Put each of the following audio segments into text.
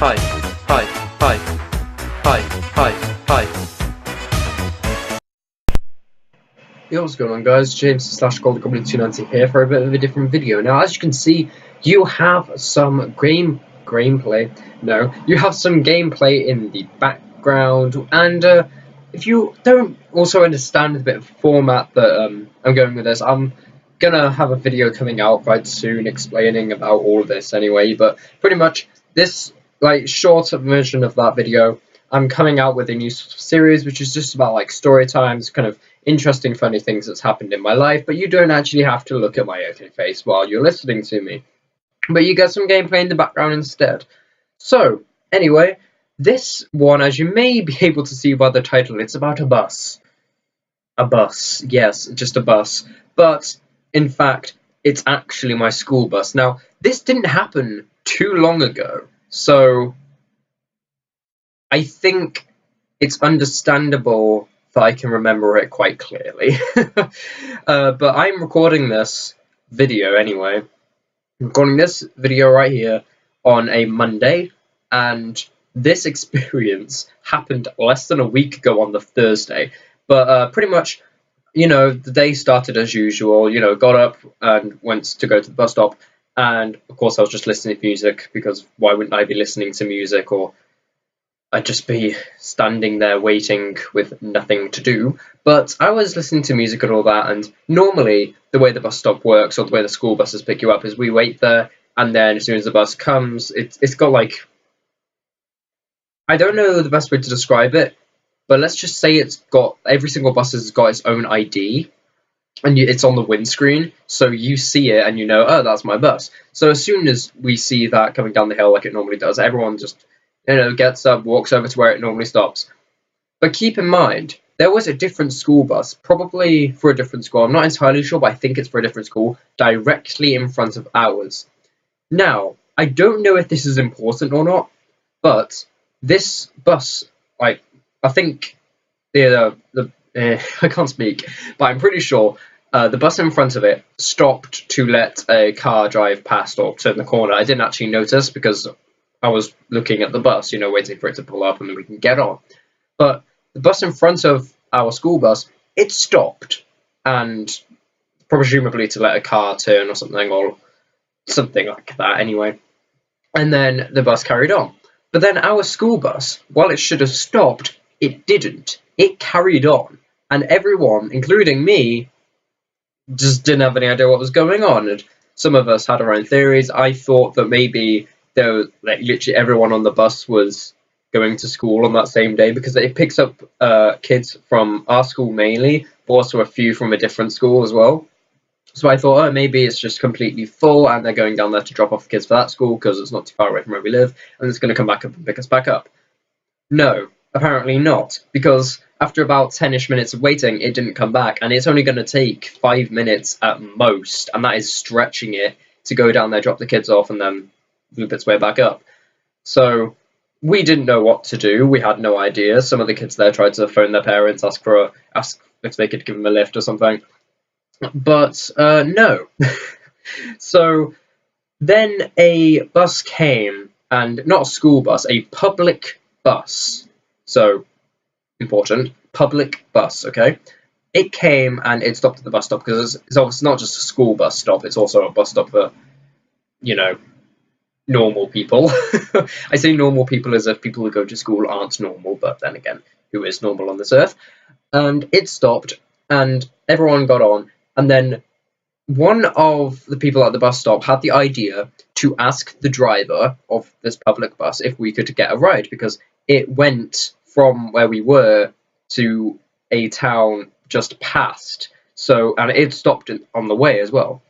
hi, hi, hi, hi, hi, hi. Yo, what's going on, guys? James / GoldenGoblin290 here for a bit of a different video. Now, as you can see, you have some gameplay. No, you have some gameplay in the background, and if you don't also understand the bit of format that I'm going with this, I'm gonna have a video coming out quite soon explaining about all of this anyway. But pretty much this short version of that video, I'm coming out with a new series which is just about like story times, kind of interesting, funny things that's happened in my life, but you don't actually have to look at my ugly face while you're listening to me. But you get some gameplay in the background instead. So, anyway, this one, as you may be able to see by the title, it's about a bus. A bus, yes, just a bus. But, in fact, it's actually my school bus. Now, this didn't happen too long ago, so I think it's understandable that I can remember it quite clearly. But I'm recording this video anyway. I'm recording this video right here on a Monday, and this experience happened less than a week ago on the Thursday. But pretty much, you know, the day started as usual. You know, got up and went to go to the bus stop, and of course I was just listening to music, because why wouldn't I be listening to music, or I'd just be standing there waiting with nothing to do. But I was listening to music and all that, and normally the way the bus stop works, or the way the school buses pick you up, is we wait there, and then as soon as the bus comes, it's got like, I don't know the best way to describe it, but let's just say it's got, every single bus has got its own ID, and it's on the windscreen, so you see it and you know, oh, that's my bus. So as soon as we see that coming down the hill like it normally does, everyone just, you know, gets up, walks over to where it normally stops. But keep in mind, there was a different school bus, probably for a different school. I'm not entirely sure, but I think it's for a different school, directly in front of ours. Now, I don't know if this is important or not, but this bus, like, I think I can't speak, but I'm pretty sure the bus in front of it stopped to let a car drive past or turn the corner. I didn't actually notice because I was looking at the bus, you know, waiting for it to pull up and then we can get on. But the bus in front of our school bus, it stopped, and presumably to let a car turn or something like that anyway. And then the bus carried on. But then our school bus, while it should have stopped, it didn't. It carried on. And everyone, including me, just didn't have any idea what was going on. And some of us had our own theories. I thought that maybe there was, like, literally everyone on the bus was going to school on that same day, because it picks up kids from our school mainly, but also a few from a different school as well. So I thought, oh, maybe it's just completely full and they're going down there to drop off kids for that school because it's not too far away from where we live, and it's going to come back up and pick us back up. No, apparently not, because after about 10-ish minutes of waiting, it didn't come back, and it's only going to take 5 minutes at most, and that is stretching it, to go down there, drop the kids off, and then loop its way back up. So we didn't know what to do. We had no idea. Some of the kids there tried to phone their parents, ask if they could give them a lift or something. But no. So then a bus came, and not a school bus, a public bus. So important, public bus, okay? It came and it stopped at the bus stop, because it's obviously not just a school bus stop, it's also a bus stop for, you know, normal people. I say normal people as if people who go to school aren't normal, but then again, who is normal on this earth? And it stopped, and everyone got on, and then one of the people at the bus stop had the idea to ask the driver of this public bus if we could get a ride, because it went from where we were to a town just past, so, and it stopped on the way as well.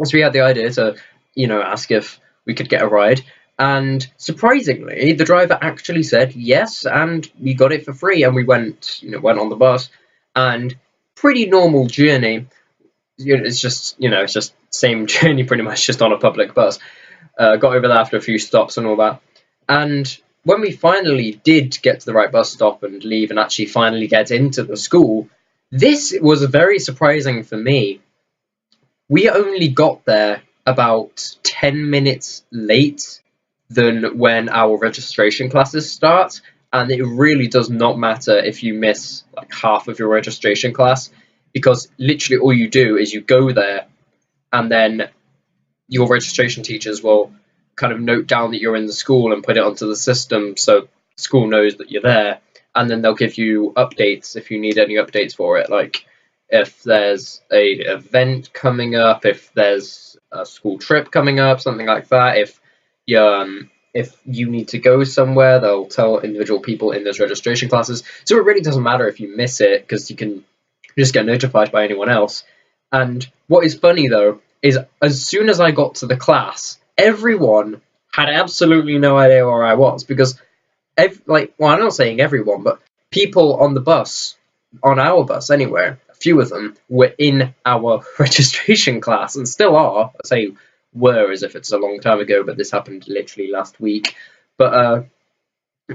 So we had the idea to, you know, ask if we could get a ride, and surprisingly, the driver actually said yes, and we got it for free, and we went on the bus, and pretty normal journey. It's just same journey pretty much, just on a public bus. Got over there after a few stops and all that, and when we finally did get to the right bus stop and leave and actually finally get into the school, this was very surprising for me. We only got there about 10 minutes late than when our registration classes start, and it really does not matter if you miss like half of your registration class, because literally all you do is you go there, and then your registration teachers will kind of note down that you're in the school and put it onto the system so school knows that you're there, and then they'll give you updates if you need any updates for it, like if there's a event coming up, if there's a school trip coming up, something like that. If you need to go somewhere, they'll tell individual people in those registration classes. So it really doesn't matter if you miss it, because you can just get notified by anyone else. And what is funny though is as soon as I got to the class, everyone had absolutely no idea where I was, because I'm not saying everyone, but people on the bus, on our bus anyway, a few of them were in our registration class and still are. I say were as if it's a long time ago, but this happened literally last week. But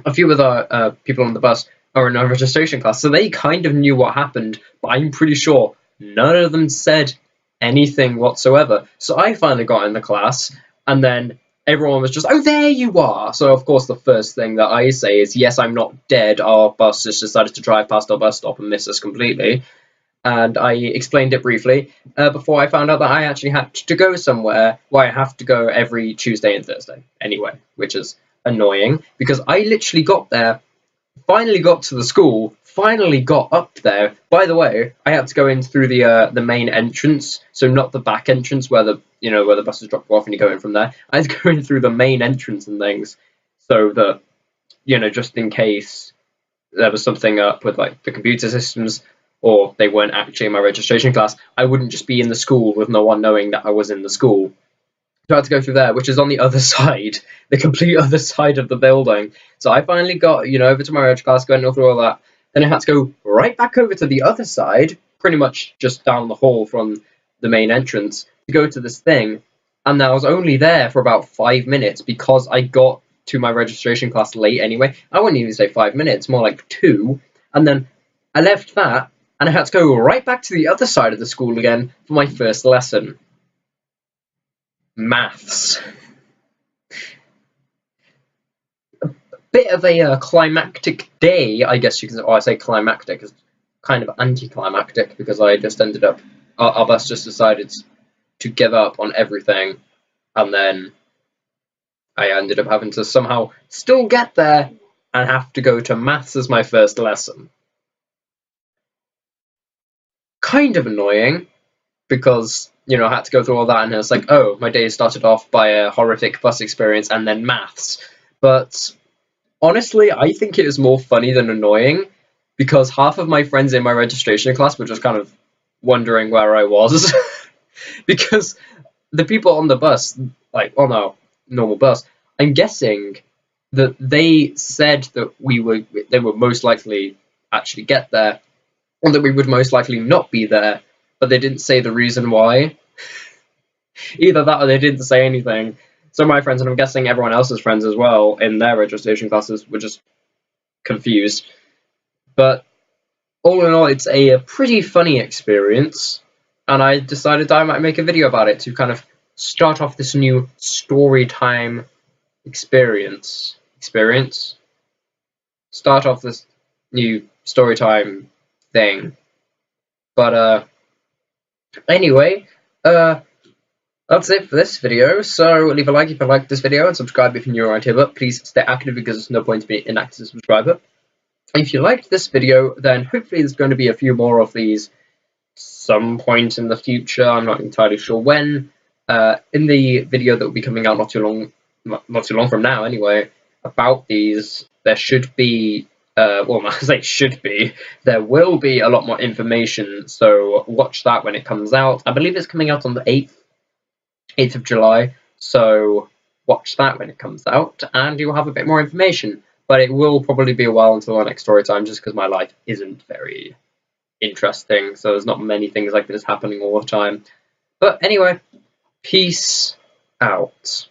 a few of the people on the bus are in our registration class, so they kind of knew what happened, but I'm pretty sure none of them said anything whatsoever. So I finally got in the class, and then everyone was just, oh, there you are. So of course the first thing that I say is, yes, I'm not dead, our bus just decided to drive past our bus stop and miss us completely. And I explained it briefly before I found out that I actually had to go somewhere where I have to go every Tuesday and Thursday anyway, which is annoying, because I literally got there, finally got to the school, finally got up there. By the way, I had to go in through the main entrance, so not the back entrance where the buses drop off and you go in from there. I had to go in through the main entrance and things, so that just in case there was something up with like the computer systems, or they weren't actually in my registration class, I wouldn't just be in the school with no one knowing that I was in the school. So I had to go through there, which is on the other side, the complete other side of the building. So I finally got, over to my reg class, going through all that. Then I had to go right back over to the other side, pretty much just down the hall from the main entrance, to go to this thing. And I was only there for about 5 minutes because I got to my registration class late anyway. I wouldn't even say 5 minutes, more like 2. And then I left that, and I had to go right back to the other side of the school again for my first lesson. Maths. A bit of a climactic day, I guess you can say. Oh, I say climactic, it's kind of anticlimactic, because I just ended up, our bus just decided to give up on everything, and then I ended up having to somehow still get there and have to go to maths as my first lesson. Kind of annoying, because I had to go through all that, and it was like, oh, my day started off by a horrific bus experience and then maths. But honestly, I think it was more funny than annoying, because half of my friends in my registration class were just kind of wondering where I was. Because the people on the bus, like on our normal bus, I'm guessing that they said that they would most likely actually get there, or that we would most likely not be there, but they didn't say the reason why. Either that or they didn't say anything. So my friends, and I'm guessing everyone else's friends as well in their registration classes, were just confused. But all in all, it's a pretty funny experience, and I decided that I might make a video about it to kind of start off this new story time experience. Start off this new story time thing. But anyway, that's it for this video. So leave a like if you liked this video, and subscribe if you're new around here, but please stay active, because there's no point to be inactive subscriber. If you liked this video, then hopefully there's going to be a few more of these some point in the future. I'm not entirely sure when. In the video that will be coming out not too long from now anyway, about these, there should be well, I say should be, there will be a lot more information, so watch that when it comes out. I believe it's coming out on the 8th of July, so watch that when it comes out, and you'll have a bit more information. But it will probably be a while until our next story time, just because my life isn't very interesting, so there's not many things like this happening all the time. But anyway, peace out.